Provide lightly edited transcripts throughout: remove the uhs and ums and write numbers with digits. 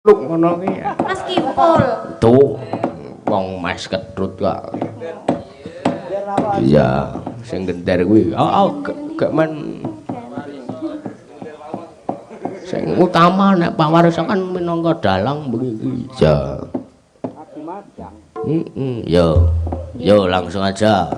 Luk ngono ki. Mas Kimpul. Tuh, wong Mas Kedrut kok. Iya, sing gender kuwi. Gak men. Sing utama nek pawarsa kan minangka dalang begini. Ya. Yo. Yo langsung aja.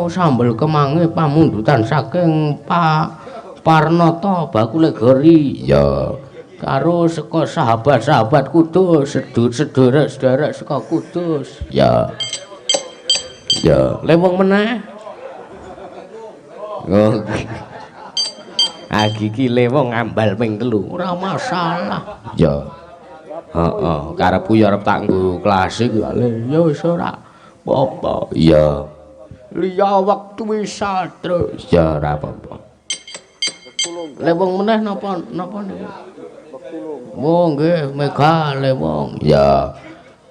Sambel kemangi pamundutan saking Pak Parnoto bakule gori ya karo saka sahabat-sahabat Kudus sedherek-sedherek saka Kudus ya lewong meneh oh iki lewong ambal ping 3 ora masalah ya heeh karepku ya arep tak nggo klasik ya wis ora apa ya liya waktu bisa terus ya ora apa-apa. Lewong meneh napa niku? Oh nggih mega lewong. Ya.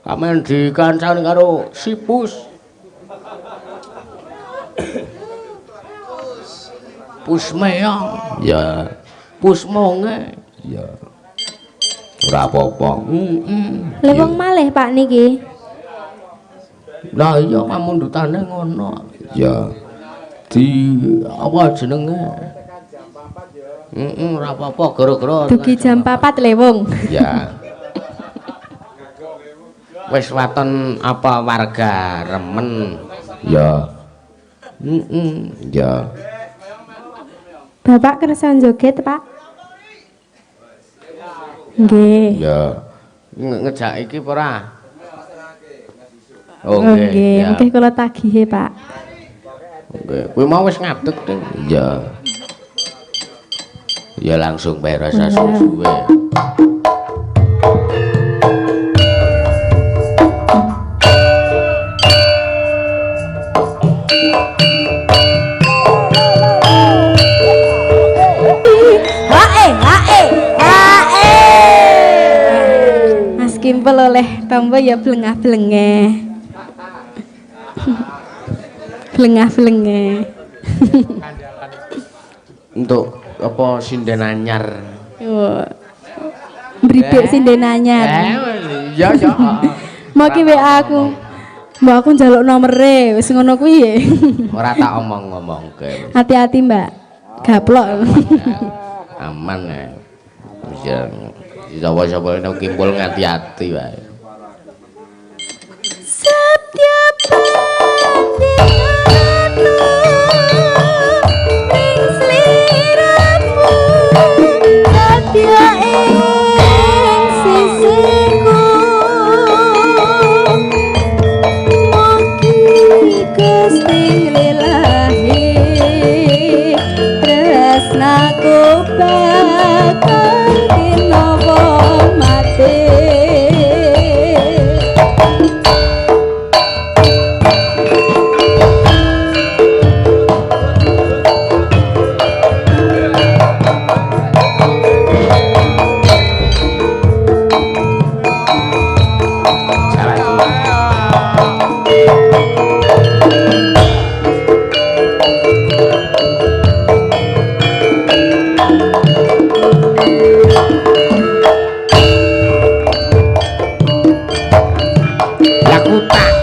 Kamen dikancani karo Sipus. Pusmeong. Ya. Pusmonge. Ya. Ora apa-apa. Lewong malih Pak niki. Lah iya pamundutane ngono. Ya. Di apa jenenge? Ora apa-apa gara-gara dugi jam 4 lewong. Ya. Wis waton apa warga remen. Ya. Ya. Bapak kersa joget, Pak? Nggih. Ya. Ngejak iki apa ora? Oh nggih, nggih kula tagihe, Pak. Nggih, kuwi mau wis ngadeg to. Ya. Ya langsung bayar rasa suwe. Mas Kimpul oleh tombol ya blengah-blengeh. Blengah-blengeh. Untuk apa sinden anyar? Yo. Bribik sinden anyar. Ya. Mau ki WA aku. Mbak aku njaluk nomere, wis ngono kuwi. Ora tak omong-omongke. Hati-hati, Mbak. Gaplok. Aman ya. Wis ya. Sapa-sapa nek Kimpul ngati-ati wae. utak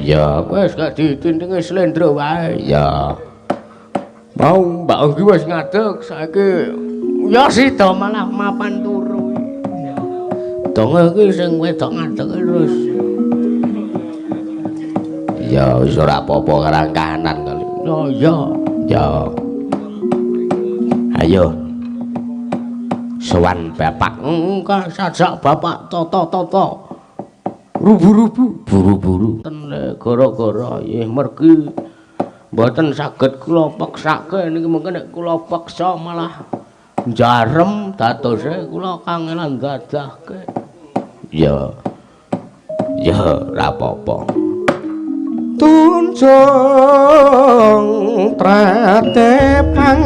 ya wis gak ditindingi slendro wae ya mau mbak iki wis ngadeg saiki ya sida malah mapan turu donga iki sing wedok ngadeg terus ya wis ora apa-apa karang kahanan kali ya ayo sowan bapak engka sajak bapak toto rubu-rubu buru-buru gara-gara nggih mergi mboten saged kula peksake niki mengke nek kula peksa malah jarem dadose kula kangelan dadahke ya ora apa-apa tunjung tratepang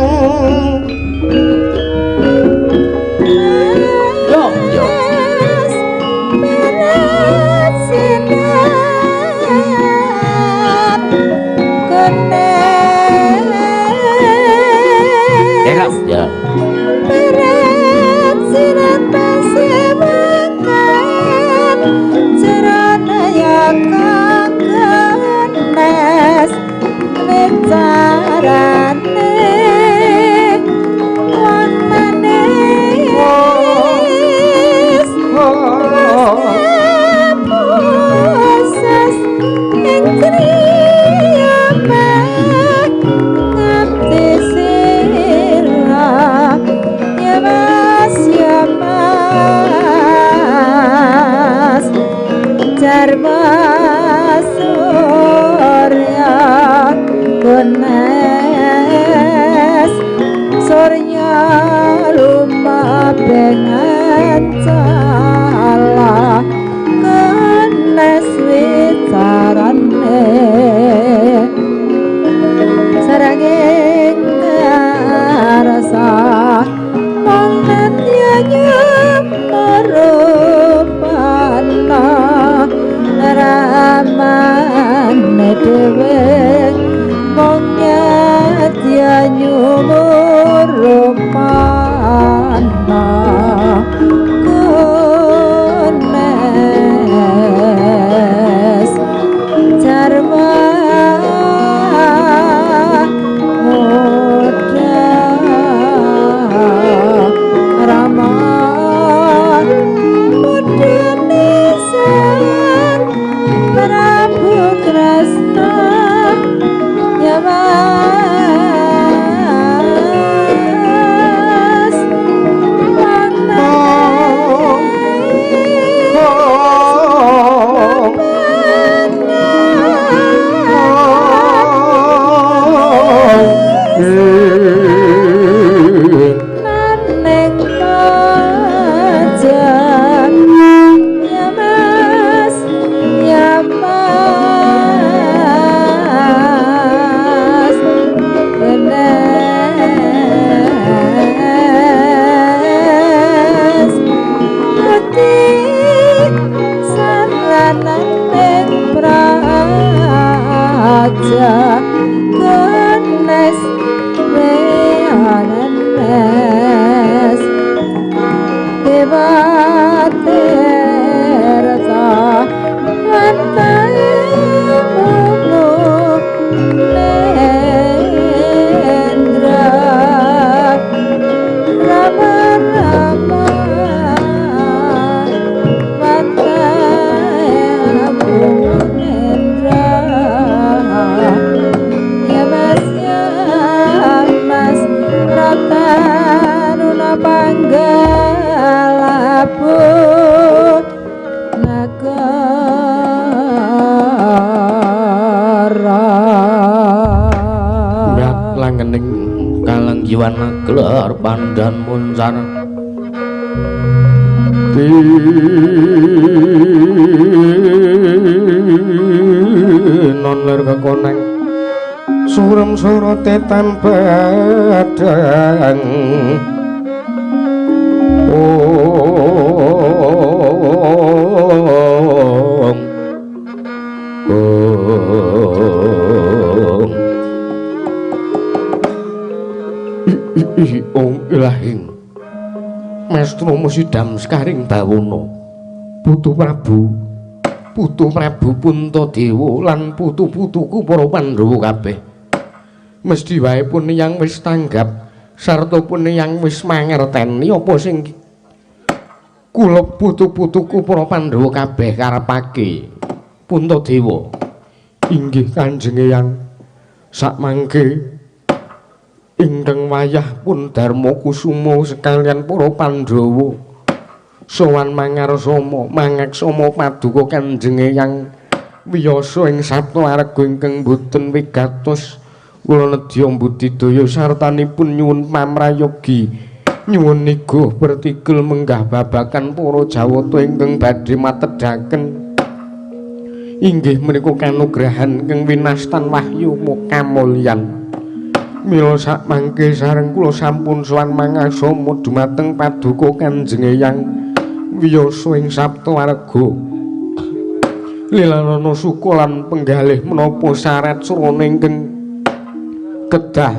yo ya berat sirat pasewakan cerana ya kakenes bicarane wan manis proses ing kriyamat ngabdi Dharma Surya Kenes Surya Lumabengan Cala Kenes Wicarane Saranging rasa Mangan nyanyam merupana ramane dewe mongnya dia nyumur rumana goodness realanes devate rasa vantae mungu lendra rama rama vantae mungu lendra mas rataruna panggalabu nagara Ndak langening kalanggiwana gelar pandan muncar non ler kekoneng surem sorote tambadang ilahing Mestro musidam sekaring bawono Putu Prabu Puntadewa lan putu-putuku para Pandhawa kabeh mesti wae pun yang wis tanggap sarta pun yang wis mangerteni apa sing kula putu-putuku para Pandhawa kabeh karepake. Puntadewa inggih Kanjeng Eyang sakmangke ingkang wayah pun Darma Kusuma sekalian para Pandhawa sowan mangarsama mangaksama paduka Kanjeng Eyang wiyasa ing Sabtu Arga ingkang boten wigatos kula nedya budidaya sartanipun nyuwun pamrayogi nyuwun niguh bertigel menggah babakan para Jawata ingkang badhe matedhaken inggih menika kanugrahan ingkang winastan wahyu kamulyan mila sakmangke sareng kula sampun sowan mangaksama dumateng paduka Kanjeng Eyang wiyasa ing Sabtu Arga lilanana suka lan penggalih menapa syarat surana ingkang kedah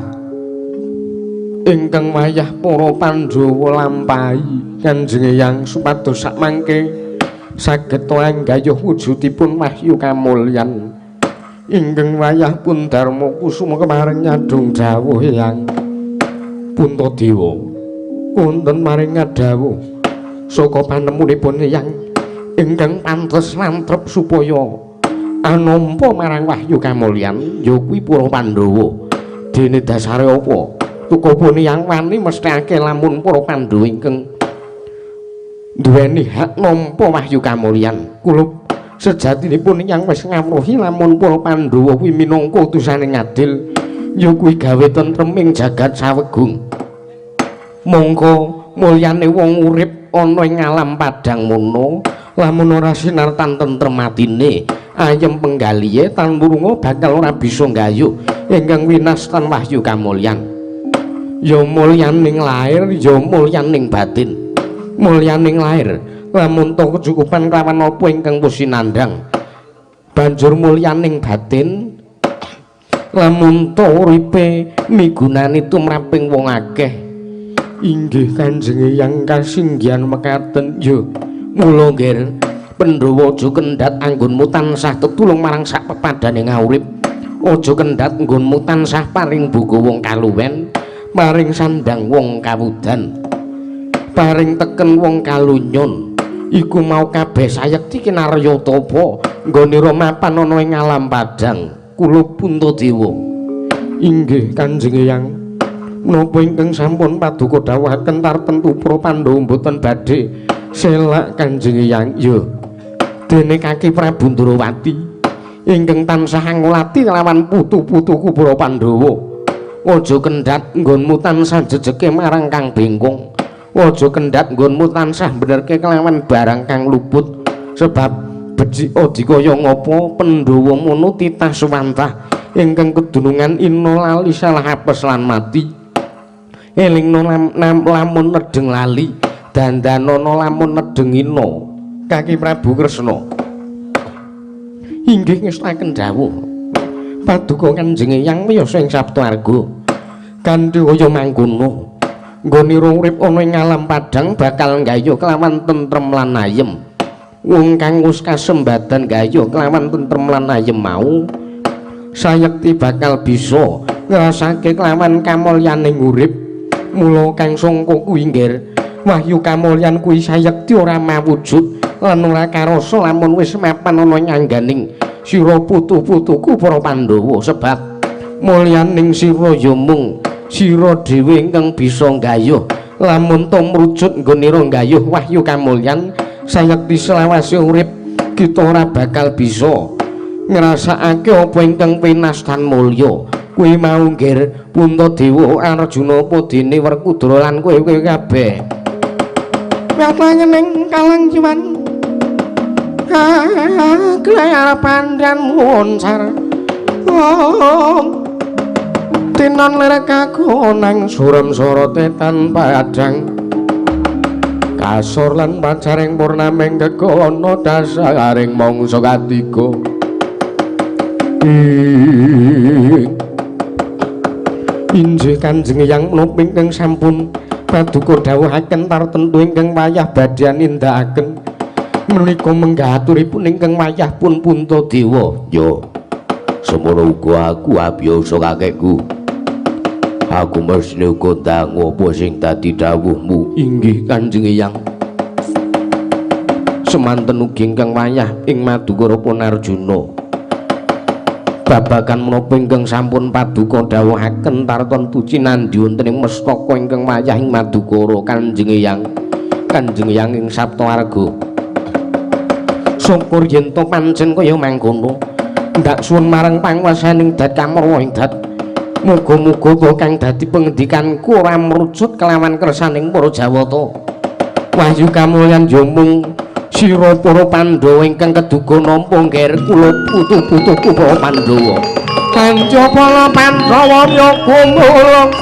ingkang wayah para Pandhawa lampahi Kanjeng Eyang supados sakmangke saged anggayuh wujudipun wahyu kamulyan ingkang wayah pun Darma Kusuma kemareng nyadong dawuh Eyang Puntadewa wonten maring dawuh saka panemunipun Eyang ingkang pantes mantrep supaya anampa marang wahyu kamulyan ya kuwi para Pandhawa dene dasare apa tukapun Eyang wani mesthake lamun para Pandhawa ingkang duweni hak nampa wahyu kamulyan kula sejatinipun Eyang wis ngawruhi lamun para Pandhawa kuwi minangka utusaning adil ya kuwi gawe tentreming jagat sawegung mongko mulyane wong urip ana ing alam padang mono lamun ora sinartan tentrem atine ayem penggalihe tan murunga bakal ora bisa nggayuh ingkang winastan wahyu kamulyan ya mulyaning lair ya mulyaning batin mulyaning lair lamun to kecukupan kelawan apa ingkang wis sinandhang banjur mulyaning batin lamun to uripe migunani tumraping wong akeh inggih Kanjeng Eyang kasinggihan mekaten ya mula nggih Pandhawa aja kendhat anggonmu tansah tetulung marang sak pepadane ngurip aja kendhat nggonmu tansah paring buga wong kaluwen paring sandang wong kawudan paring teken wong kalunyon iku mau kabeh sayekti kinarya tapa nggonira mapan ana ing alam padang kula Puntadewa inggih Kanjeng Eyang menapa ingkang sampun paduka dawuhaken tartemtu para Pandhawa mboten badhe selak Kanjeng Eyang ya dene Kaki Prabu Ndrawati ingkang tansah ngulati lawan putu-putuku para Pandhawa aja kendhat nggonmu tansah jejeke marang kang bengkong aja kendhat nggonmu tansah benerke kelawan barang kang luput sebab becik adikaya ngapa Pandhawa mono titah suwantah ingkang kedunungan ina lali salah apes lan mati elingno lamun nedeng lali dandanana lamun nedeng ina Kaki Prabu Kresna inggih ngestaken dawuh Paduka Kanjeng Hyang miyos ing Saptaarga kanthi kaya mangkono nggonira urip ana ing alam padhang bakal nggayuh kelawan tentrem lan ayem wong kang wis kasembadan nggayuh kelawan tentrem lan ayem mau sayekti bakal bisa ngrasake kelawan kamulyaning urip mula kang sangka kuwi nggir wahyu kamulyan kuwi sayekti ora mawujud lan ora karasa lamun wis mapan ana nyangganing sira putu-putuku para Pandhawa sebab mulyaning sira ya mung sira dhewe ingkang bisa nggayuh lamun tumrujut nggonira nggayuh wahyu kamulyan sayekti selawase urip kita ora bakal bisa ngrasakake apa ingkang pinastan mulya kuwi mau nggir Puntadewa Arjuna Padine Werkudara lan kowe kabeh nyatanyening kalangjiwan kaya pandhan wonsar tinon lerekaku nang surem sorote tanpa adang kasur lan pacaring purnaming kekono dasaring mangsa katiga injih Kanjeng Hyang menapa ingkang sampun paduka dawuhaken tartentu ingkang wayah badhe nindakaken menika menggaturipun ingkang wayah pun Puntadewa ya semono uga aku abiyasa kakekku aku mesti uga ndang apa sing dadi dawuhmu inggih Kanjeng Hyang semanten ugi ingkang wayah ing Madukara Punarjuna babagan menapa ingkang sampun paduka dawuhaken tartentu cinandhi wonten ing mestaka ingkang wayah ing Madukara Kanjeng Hyang ing Saptawarga syukur yen to pancen kaya mangkono ndak suwun marang panguwasaning Dat Kamara ing Dat muga-muga to kang dadi pengendikanku ora mrujut kelawan kersaning para Jawata wahyu kamulyan ya mung sira para Pandhawa ingkang keduga nampa ngger kula putu-putuku para Pandhawa kanca para Pandhawa ya kumulung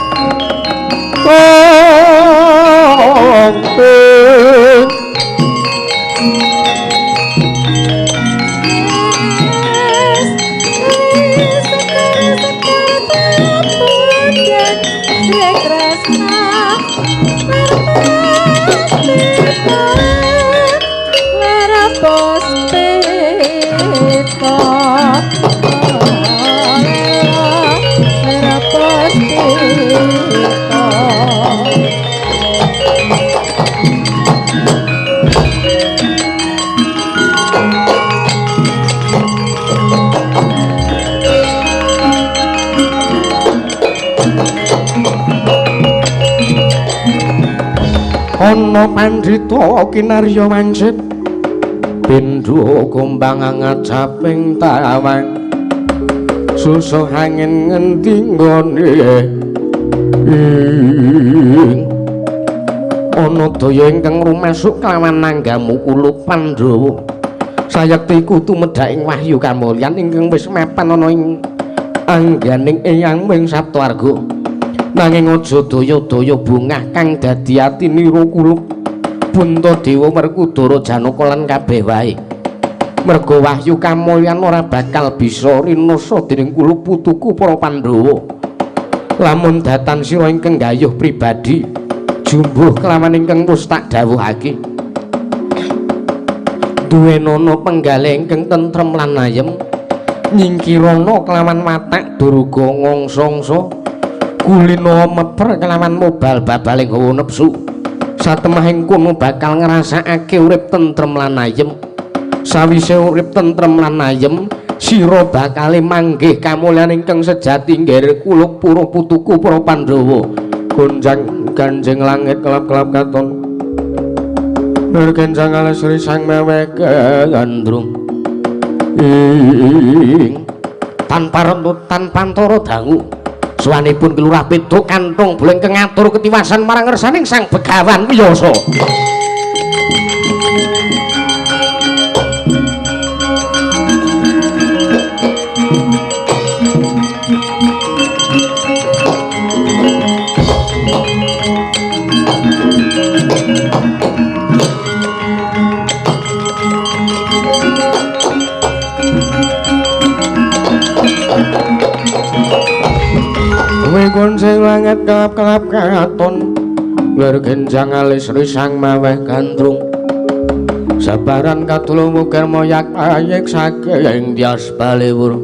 ana pandhita kinarya wancit pindha gombang ngajaping tawang susah angin ngendi nggone ana daya ingkang rumasuk kelawan nanggamu kula Pandhawa sayekti kudu medhaking wahyu kamulyan ingkang wis mapan ana ing angganing Eyang ing Saptawarga nanging aja daya-daya bungah kang dadi atinira kula Puntadewa Werkudara Janaka lan kabeh wae merga wahyu kamulyan ora bakal bisa rinasa dening kula putuku para Pandhawa lamun datan sira ingkang gayuh pribadi jumbuh kelawan ingkang wis tak dawuhake duwenana penggalih ingkang tentrem lan ayem nyingkirana kelawan watak durga ngongsongso kulino meper kelawan mobal babaling hawa nepsu satemahing kono bakal ngrasakake urip tentrem lan ayem sawise urip tentrem lan ayem sira bakal manggih kamulyan ingkang sejati nggih kula para putuku para Pandhawa gonjang ganjing langit kelap-kelap katon bergenjang alesri sang meweke gandrung tanpa rentut tanpa antara dangu suwanipun kelurah Pedho kanthong boleng kengatur ketiwasan marang ngersaning Sang Begawan Wiyasa Wekon sing langit kelap-kelap katon lir genjang alis risang maweh gandrung sabaran katulung mukir moyak ayek saking dias balewur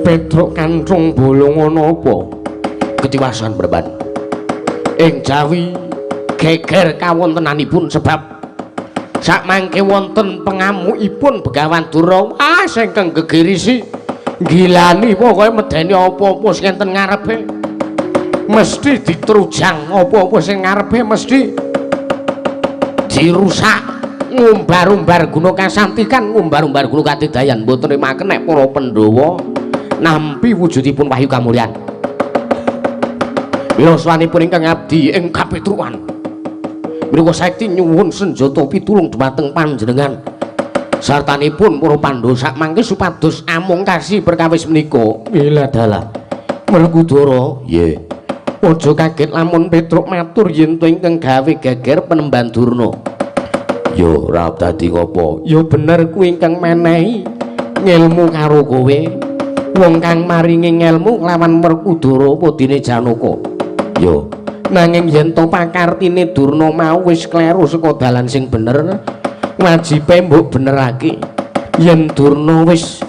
Petruk kancung bolong ana apa ketiwasan berban ing Jawi geger kawontenanipun sebab sakmangke wonten pengamukipun Begawan Durawa ingkang gegirisi gilani pokoke medeni apa-apa sing enten ngarepe mesti ditrujang apa-apa sing ngarepe mesti dirusak ngumbar-umbar guna kasantikan ngumbar-umbar guna katidayan mboten rimaken nek para Pandhawa nampi wujudipun wahyu kamulyan wiloswanipun ingkang abdi ing kapitruan mriku sakti nyuwun senjata pitulung dhumateng panjenengan sartanipun para Pandhawa sakmangke supados amungkasi perkawis menika Wiladala Werkudara nggih aja kaget lamun Petruk matur yen to ingkang gawe geger Penemban Durna ya ora dadi ngopo ya bener kuwi ingkang menehi ngilmu karo kowe wong kang maringi ngelmu nglawan Werkudara padine Janaka ya nanging yen to pakartine Durna mau wis kleru saka dalan sing bener wajibe mbok benerake yen Durna wis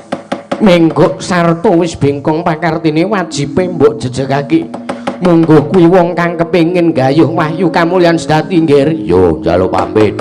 menggok sarta wis bengkong pakartine wajibe mbok jejegake munggo kuwi wong kang kepengin gayuh wahyu kamulyan sedati nggih yo njaluk pamit